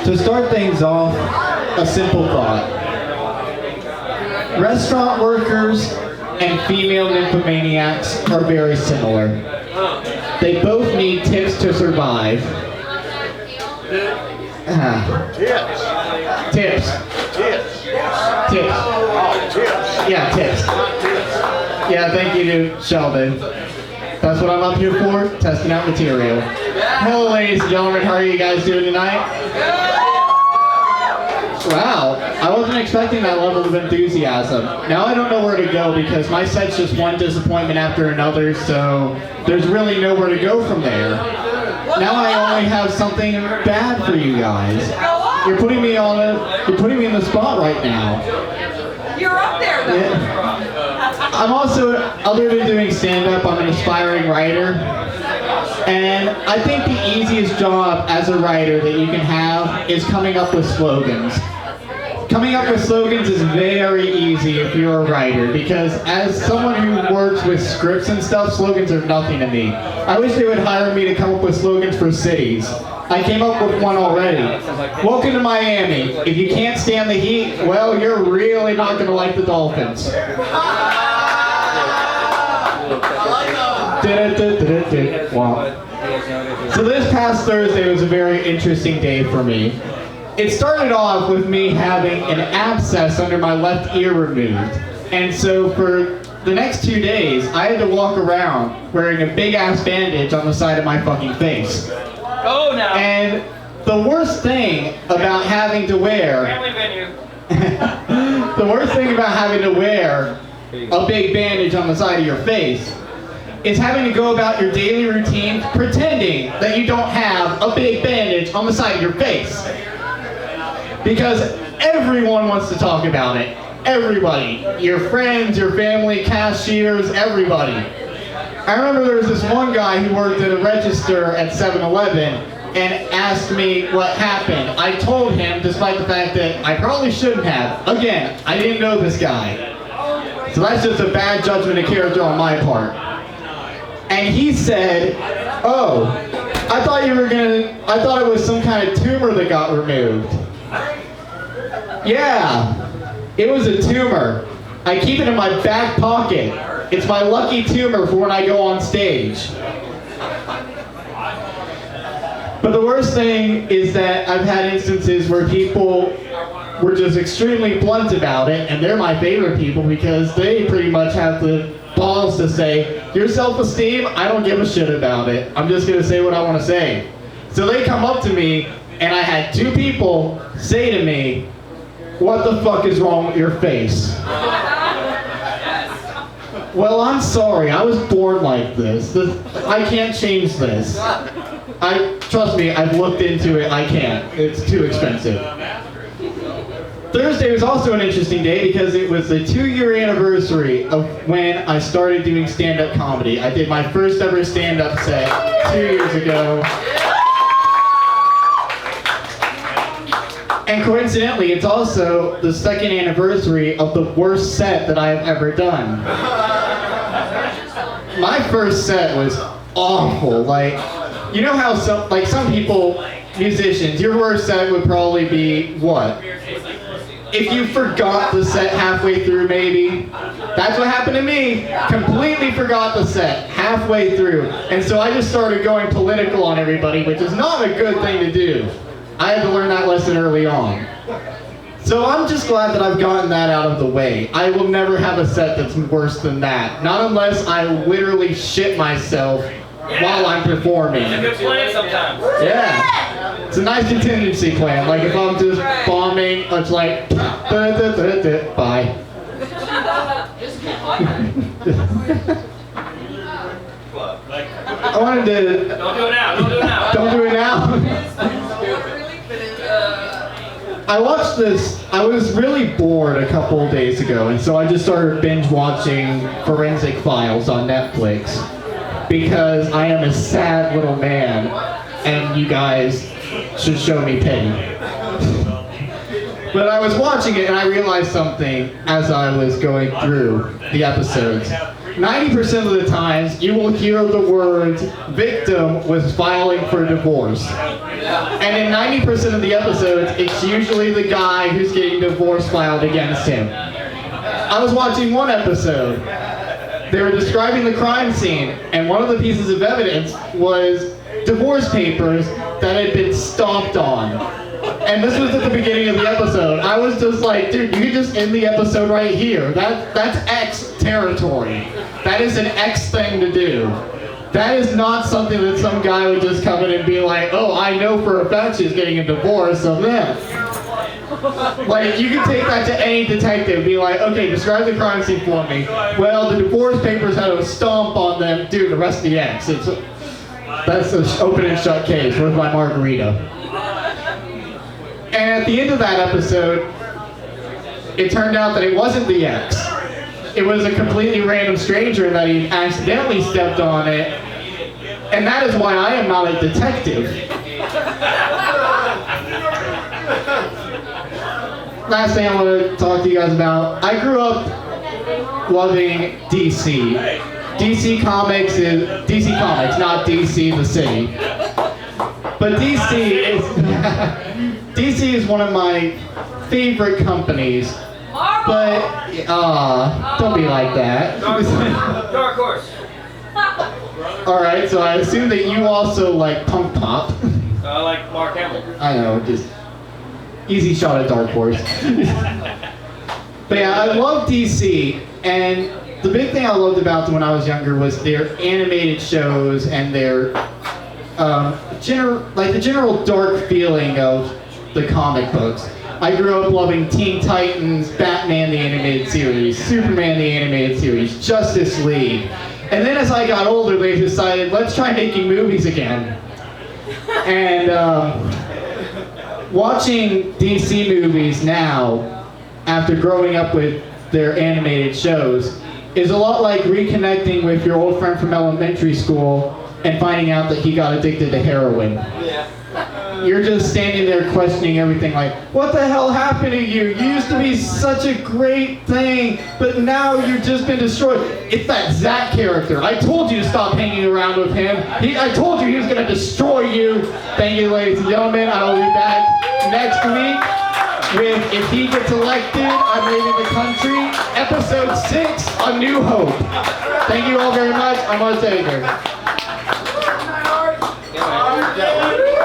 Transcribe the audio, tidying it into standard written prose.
To start things off, a simple thought. Restaurant workers and female nymphomaniacs are very similar. They both need tips to survive. Tips. Tips. Tips. Tips. Oh, tips. Yeah, tips. Yeah, thank you to Sheldon. That's what I'm up here for, testing out material. Hello, ladies and gentlemen. How are you guys doing tonight? Wow, I wasn't expecting that level of enthusiasm. Now I don't know where to go because my set's just one disappointment after another, so there's really nowhere to go from there. Now I only have something bad for you guys. You're putting me in the spot right now. You're up there though. Yeah. I'm also, other than doing stand-up, I'm an aspiring writer. And I think the easiest job as a writer that you can have is coming up with slogans. Coming up with slogans is very easy if you're a writer, because as someone who works with scripts and stuff, slogans are nothing to me. I wish they would hire me to come up with slogans for cities. I came up with one already. Welcome to Miami. If you can't stand the heat, well, you're really not going to like the Dolphins. So this past Thursday was a very interesting day for me. It started off with me having an abscess under my left ear removed. And so for the next 2 days, I had to walk around wearing a big ass bandage on the side of my fucking face. Oh no. And the worst thing about having to wear the worst thing about having to wear a big bandage on the side of your face is having to go about your daily routine pretending that you don't have a big bandage on the side of your face. Because everyone wants to talk about it. Everybody. Your friends, your family, cashiers, everybody. I remember there was this one guy who worked at a register at 7-Eleven and asked me what happened. I told him, despite the fact that I probably shouldn't have. Again, I didn't know this guy. So that's just a bad judgment of character on my part. And he said, "Oh, I thought it was some kind of tumor that got removed." Yeah, it was a tumor. I keep it in my back pocket. It's my lucky tumor for when I go on stage. But the worst thing is that I've had instances where people were just extremely blunt about it, and they're my favorite people because they pretty much have the balls to say, "Your self-esteem, I don't give a shit about it. I'm just gonna say what I want to say." So they come up to me, and I had 2 people say to me, "What the fuck is wrong with your face?" Well, I'm sorry. I was born like this. I can't change this. Trust me, I've looked into it. I can't. It's too expensive. Thursday was also an interesting day because it was the 2-year anniversary of when I started doing stand-up comedy. I did my first ever stand-up set 2 years ago. And coincidentally, it's also the 2nd anniversary of the worst set that I have ever done. My first set was awful. Like, you know how some people, musicians, your worst set would probably be what? If you forgot the set halfway through, maybe. That's what happened to me. Completely forgot the set halfway through. And so I just started going political on everybody, which is not a good thing to do. I had to learn that lesson early on. So I'm just glad that I've gotten that out of the way. I will never have a set that's worse than that. Not unless I literally shit myself while I'm performing. It's a good plan sometimes. Yeah. It's a nice contingency plan. Like if I'm just bombing, it's like, bye. I wanted to... Don't do it now. Don't do it now. Don't do it now. I watched this, I was really bored a couple of days ago, and so I just started binge watching Forensic Files on Netflix because I am a sad little man and you guys should show me pity. But I was watching it and I realized something as I was going through the episodes. 90% of the times, you will hear the words, victim was filing for divorce. And in 90% of the episodes, it's usually the guy who's getting divorce filed against him. I was watching one episode. They were describing the crime scene, and one of the pieces of evidence was divorce papers that had been stomped on. And this was at the beginning of the episode. I was just like, dude, you could just end the episode right here. That's X territory. That is an X thing to do. That is not something that some guy would just come in and be like, oh, I know for a fact she's getting a divorce, so then. Like, you can take that to any detective and be like, okay, describe the crime scene for me. Well, the divorce papers had a stomp on them. Dude, the rest of the X. That's an open and shut case. Where's my margarita? And at the end of that episode, it turned out that it wasn't the X. It was a completely random stranger that he accidentally stepped on it. And that is why I am not a detective. Last thing I want to talk to you guys about. I grew up loving DC. DC Comics, not DC the city. But DC is one of my favorite companies. But, don't be like that. Dark Horse. Alright, so I assume that you also like punk pop. I like Mark Hamill. I know, just easy shot at Dark Horse. But yeah, I love DC, and the big thing I loved about them when I was younger was their animated shows and their the general dark feeling of the comic books. I grew up loving Teen Titans, Batman the Animated Series, Superman the Animated Series, Justice League. And then as I got older, they decided, let's try making movies again. And watching DC movies now, after growing up with their animated shows, is a lot like reconnecting with your old friend from elementary school and finding out that he got addicted to heroin. Yeah. You're just standing there questioning everything like, what the hell happened to you? You used to be such a great thing, but now you've just been destroyed. It's that Zack character. I told you to stop hanging around with him. I told you he was going to destroy you. Thank you, ladies and gentlemen. I will be back next week with, if he gets elected, I'm leaving the country, episode 6, A New Hope. Thank you all very much. I'm Zager.